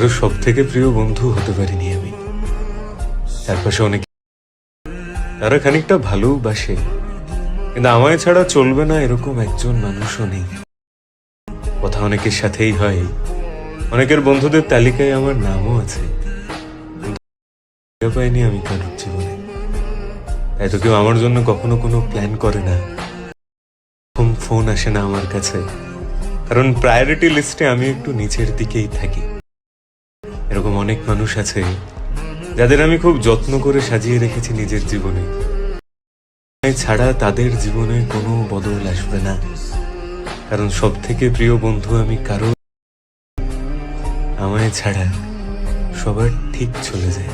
কারো সব থেকে প্রিয় বন্ধু হতে পারিনি আমি। চারপাশে অনেক, তারা খানিকটা ভালোবাসে, কিন্তু আমায় ছাড়া চলবে না এরকম একজন মানুষও নেই। কথা অনেকের সাথেই হয়, অনেকের বন্ধুদের তালিকায় আমার নামও আছে, পাইনি আমি কারোর জীবনে। তাই তো কেউ আমার জন্য কখনো কোনো প্ল্যান করে না, ফোন আসে না আমার কাছে, কারণ প্রায়োরিটি লিস্টে আমি একটু নিচের দিকেই থাকি। এরকম অনেক মানুষ আছে যাদের আমি খুব যত্ন করে সাজিয়ে রেখেছি নিজের জীবনে, ছাড়া তাদের জীবনে কোনো বদল আসবে না, কারণ সব থেকে প্রিয় বন্ধু আমি কারো, আমায় ছাড়া সবার ঠিক চলে যায়।